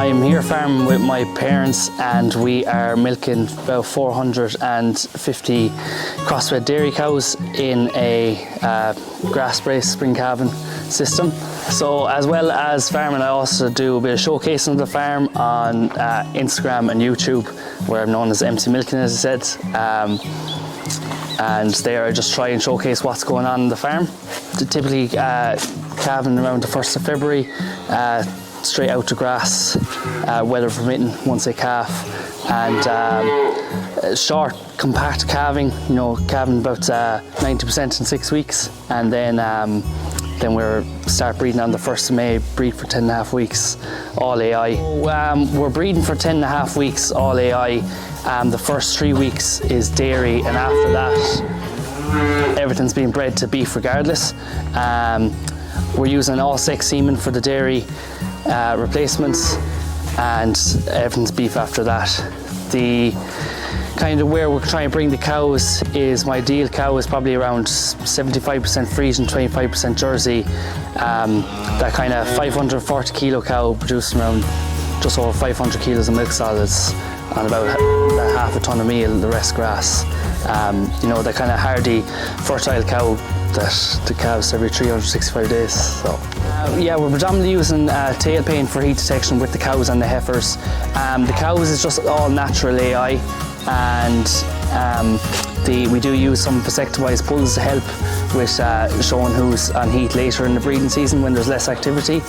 I'm here farming with my parents and we are milking about 450 crossbred dairy cows in a grass-braced spring calving system. So as well as farming, I also do a bit of showcasing of the farm on Instagram and YouTube, where I'm known as MCMilkingIt, as I said. And there I just try and showcase what's going on in the farm. Typically calving around the 1st of February, straight out to grass, weather permitting, once they calf. And short, compact calving, you know, calving about 90% in 6 weeks. And then we'll start breeding on the 1st of May, breed for 10.5 weeks, all AI. So, we're breeding for 10.5 weeks, all AI. The first 3 weeks is dairy, and after that, everything's being bred to beef regardless. We're using all sex semen for the dairy replacements, and everything's beef after that. The kind of where we're trying to bring the cows is, my ideal cow is probably around 75% Friesian, 25% Jersey. That kind of 540 kilo cow producing around just over 500 kilos of milk solids on about half a ton of meal, the rest grass. You know, that kind of hardy, fertile cow that the calves every 365 days. So. Yeah, we're predominantly using tail pain for heat detection with the cows and the heifers. The cows is just all natural AI, and we do use some vasectomized bulls to help with showing who's on heat later in the breeding season when there's less activity.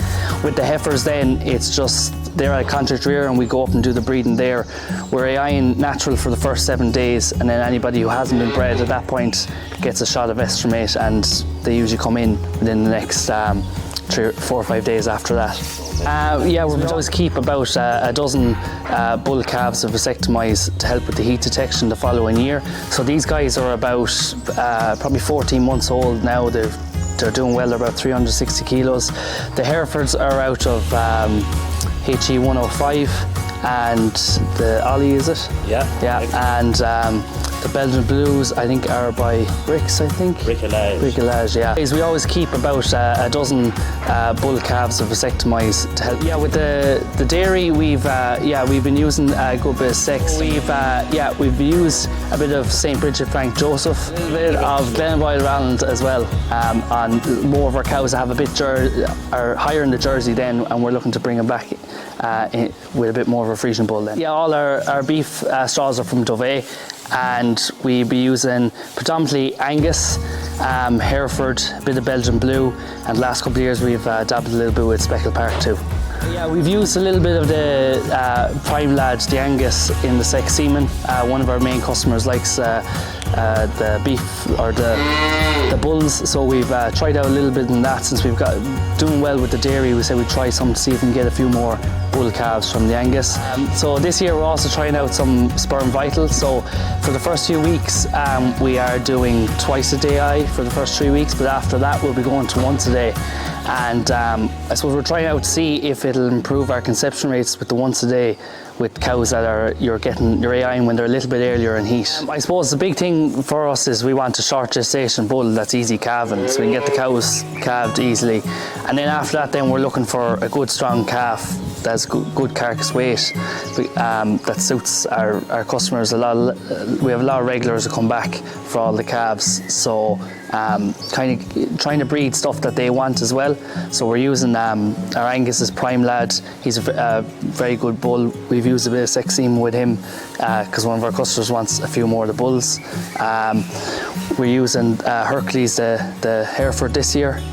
With the heifers then, it's just they're at contract rear and we go up and do the breeding there. We're AIing natural for the first 7 days, and then anybody who hasn't been bred at that point gets a shot of estromate, and they usually come in within the next 4 or 5 days after that. Yeah, we always keep about a dozen bull calves of vasectomized to help with the heat detection the following year. So these guys are about probably 14 months old now. They're doing well. They're about 360 kilos. The Herefords are out of HE 105, and the Ollie, is it? Yeah. Yeah, and the Belgian Blues, I think, are by Ricks, I think. Bricolage, yeah. We always keep about a dozen bull calves of vasectomized to help. Yeah, with the dairy, we've been using a good bit of sex. We've used a bit of St. Bridget Frank Joseph, a little bit of Glenboyle Rowland as well, on more of our cows that have a bit are higher in the Jersey then, and we're looking to bring them back with a bit more of a Friesian bull then. Yeah, all our beef straws are from Dovea, and we'll be using predominantly Angus, Hereford, a bit of Belgian Blue, and the last couple of years we've dabbled a little bit with Speckled Park too. Yeah, we've used a little bit of the Prime Lad, the Angus, in the sex semen. One of our main customers likes the beef or the bulls, so we've tried out a little bit in that. Since we've got doing well with the dairy, we said we'd try some to see if we can get a few more bull calves from the Angus. So this year we're also trying out some Sperm Vital. So for the first few weeks we are doing twice a day eye for the first 3 weeks, but after that we'll be going to once a day. And I suppose we're trying out to see if it'll improve our conception rates with the once a day with cows that you're AIing when they're a little bit earlier in heat. I suppose the big thing for us is we want a short gestation bull that's easy calving, so we can get the cows calved easily. And then after that, then we're looking for a good strong calf that's good carcass weight, that suits our customers. We have a lot of regulars that come back for all the calves, so kind of trying to breed stuff that they want as well. So we're using our Angus's Prime Lad. He's a very good bull. We've used a bit of sex semen with him because one of our customers wants a few more of the bulls. We're using Hercules, the Hereford this year.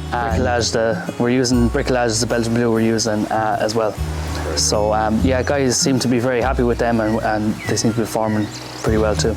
We're using Bricolage, the Belgian Blue we're using as well. So yeah, guys seem to be very happy with them, and they seem to be performing pretty well too.